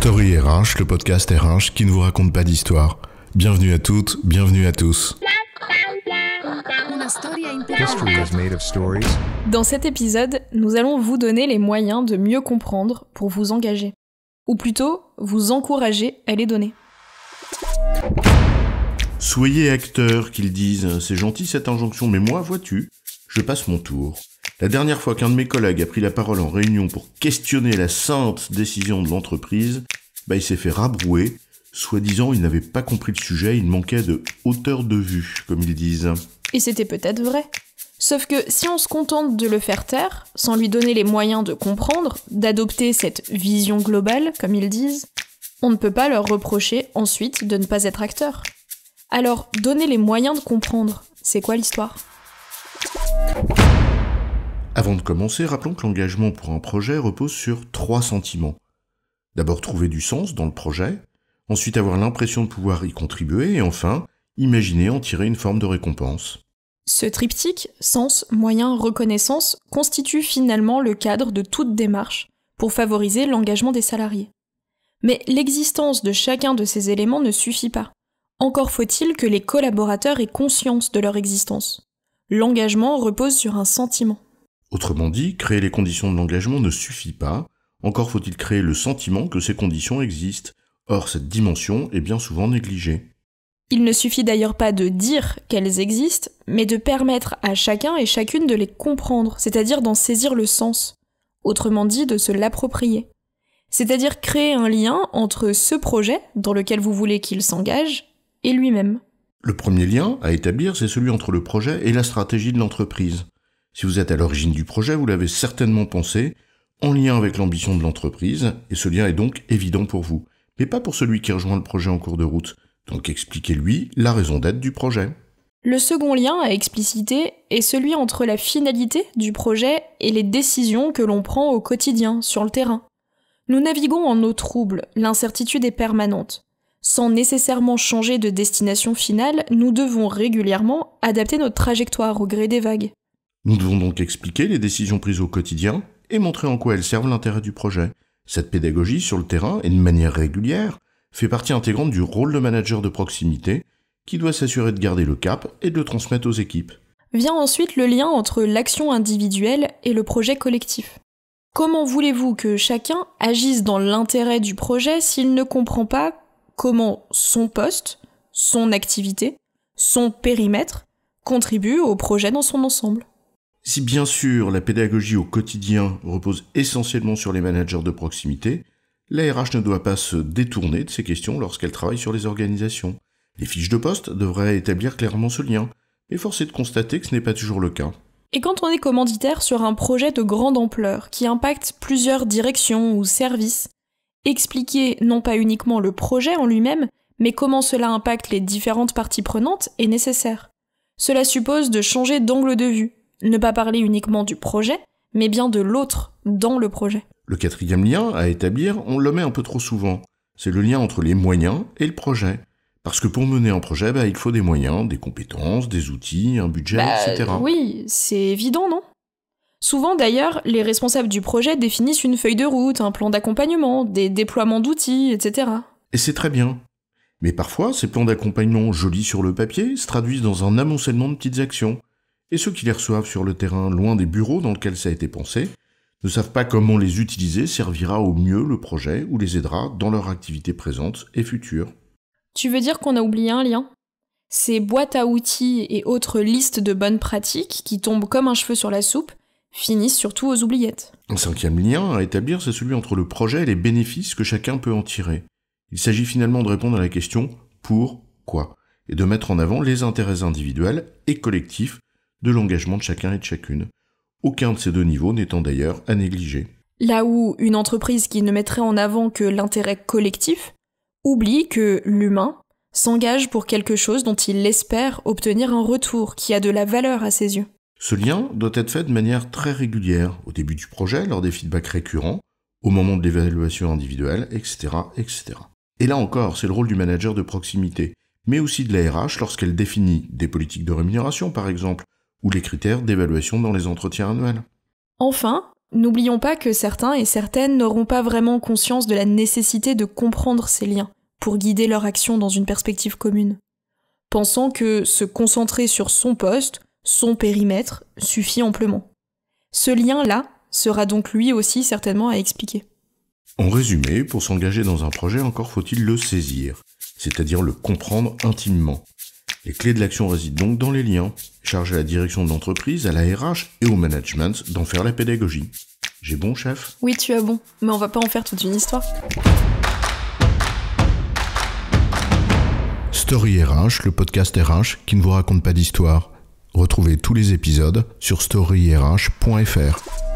Story RH, le podcast RH qui ne vous raconte pas d'histoire. Bienvenue à toutes, bienvenue à tous. History is made of stories. Dans cet épisode, nous allons vous donner les moyens de mieux comprendre pour vous engager. Ou plutôt, vous encourager à les donner. Soyez acteurs, qu'ils disent. C'est gentil cette injonction, mais moi, vois-tu, je passe mon tour. La dernière fois qu'un de mes collègues a pris la parole en réunion pour questionner la sainte décision de l'entreprise, il s'est fait rabrouer. Soi-disant, il n'avait pas compris le sujet, il manquait de hauteur de vue, comme ils disent. Et c'était peut-être vrai. Sauf que si on se contente de le faire taire, sans lui donner les moyens de comprendre, d'adopter cette vision globale, comme ils disent, on ne peut pas leur reprocher ensuite de ne pas être acteur. Alors, donner les moyens de comprendre, c'est quoi l'histoire ? Avant de commencer, rappelons que l'engagement pour un projet repose sur 3 sentiments. D'abord, trouver du sens dans le projet, ensuite avoir l'impression de pouvoir y contribuer, et enfin, imaginer en tirer une forme de récompense. Ce triptyque, sens, moyen, reconnaissance, constitue finalement le cadre de toute démarche pour favoriser l'engagement des salariés. Mais l'existence de chacun de ces éléments ne suffit pas. Encore faut-il que les collaborateurs aient conscience de leur existence. L'engagement repose sur un sentiment. Autrement dit, créer les conditions de l'engagement ne suffit pas, encore faut-il créer le sentiment que ces conditions existent. Or, cette dimension est bien souvent négligée. Il ne suffit d'ailleurs pas de dire qu'elles existent, mais de permettre à chacun et chacune de les comprendre, c'est-à-dire d'en saisir le sens. Autrement dit, de se l'approprier. C'est-à-dire créer un lien entre ce projet, dans lequel vous voulez qu'il s'engage, et lui-même. Le premier lien à établir, c'est celui entre le projet et la stratégie de l'entreprise. Si vous êtes à l'origine du projet, vous l'avez certainement pensé en lien avec l'ambition de l'entreprise, et ce lien est donc évident pour vous, mais pas pour celui qui rejoint le projet en cours de route. Donc expliquez-lui la raison d'être du projet. Le second lien à expliciter est celui entre la finalité du projet et les décisions que l'on prend au quotidien, sur le terrain. Nous naviguons en eau trouble, l'incertitude est permanente. Sans nécessairement changer de destination finale, nous devons régulièrement adapter notre trajectoire au gré des vagues. Nous devons donc expliquer les décisions prises au quotidien et montrer en quoi elles servent l'intérêt du projet. Cette pédagogie sur le terrain, et de manière régulière, fait partie intégrante du rôle de manager de proximité qui doit s'assurer de garder le cap et de le transmettre aux équipes. Vient ensuite le lien entre l'action individuelle et le projet collectif. Comment voulez-vous que chacun agisse dans l'intérêt du projet s'il ne comprend pas comment son poste, son activité, son périmètre contribue au projet dans son ensemble ? Si bien sûr la pédagogie au quotidien repose essentiellement sur les managers de proximité, la RH ne doit pas se détourner de ces questions lorsqu'elle travaille sur les organisations. Les fiches de poste devraient établir clairement ce lien, mais force est de constater que ce n'est pas toujours le cas. Et quand on est commanditaire sur un projet de grande ampleur qui impacte plusieurs directions ou services, expliquer non pas uniquement le projet en lui-même, mais comment cela impacte les différentes parties prenantes est nécessaire. Cela suppose de changer d'angle de vue, ne pas parler uniquement du projet, mais bien de l'autre dans le projet. Le quatrième lien à établir, on le met un peu trop souvent. C'est le lien entre les moyens et le projet. Parce que pour mener un projet, il faut des moyens, des compétences, des outils, un budget, etc. Oui, c'est évident, non ? Souvent d'ailleurs, les responsables du projet définissent une feuille de route, un plan d'accompagnement, des déploiements d'outils, etc. Et c'est très bien. Mais parfois, ces plans d'accompagnement jolis sur le papier se traduisent dans un amoncellement de petites actions. Et ceux qui les reçoivent sur le terrain, loin des bureaux dans lesquels ça a été pensé, ne savent pas comment les utiliser servira au mieux le projet ou les aidera dans leur activité présente et future. Tu veux dire qu'on a oublié un lien ? Ces boîtes à outils et autres listes de bonnes pratiques qui tombent comme un cheveu sur la soupe finissent surtout aux oubliettes. Un cinquième lien à établir, c'est celui entre le projet et les bénéfices que chacun peut en tirer. Il s'agit finalement de répondre à la question « pourquoi ?» et de mettre en avant les intérêts individuels et collectifs de l'engagement de chacun et de chacune. Aucun de ces deux niveaux n'étant d'ailleurs à négliger. Là où une entreprise qui ne mettrait en avant que l'intérêt collectif oublie que l'humain s'engage pour quelque chose dont il espère obtenir un retour qui a de la valeur à ses yeux. Ce lien doit être fait de manière très régulière, au début du projet, lors des feedbacks récurrents, au moment de l'évaluation individuelle, etc., etc. Et là encore, c'est le rôle du manager de proximité, mais aussi de la RH lorsqu'elle définit des politiques de rémunération, par exemple, ou les critères d'évaluation dans les entretiens annuels. Enfin, N'oublions pas que certains et certaines n'auront pas vraiment conscience de la nécessité de comprendre ces liens pour guider leur action dans une perspective commune, pensant que se concentrer sur son poste, son périmètre, suffit amplement. Ce lien-là sera donc lui aussi certainement à expliquer. En résumé, pour s'engager dans un projet, encore faut-il le saisir, c'est-à-dire le comprendre intimement. Les clés de l'action résident donc dans les liens, charge à la direction de l'entreprise, à la RH et au management d'en faire la pédagogie. J'ai bon, chef ? Oui, tu as bon, mais on va pas en faire toute une histoire. Story RH, le podcast RH qui ne vous raconte pas d'histoire. Retrouvez tous les épisodes sur storyrh.fr.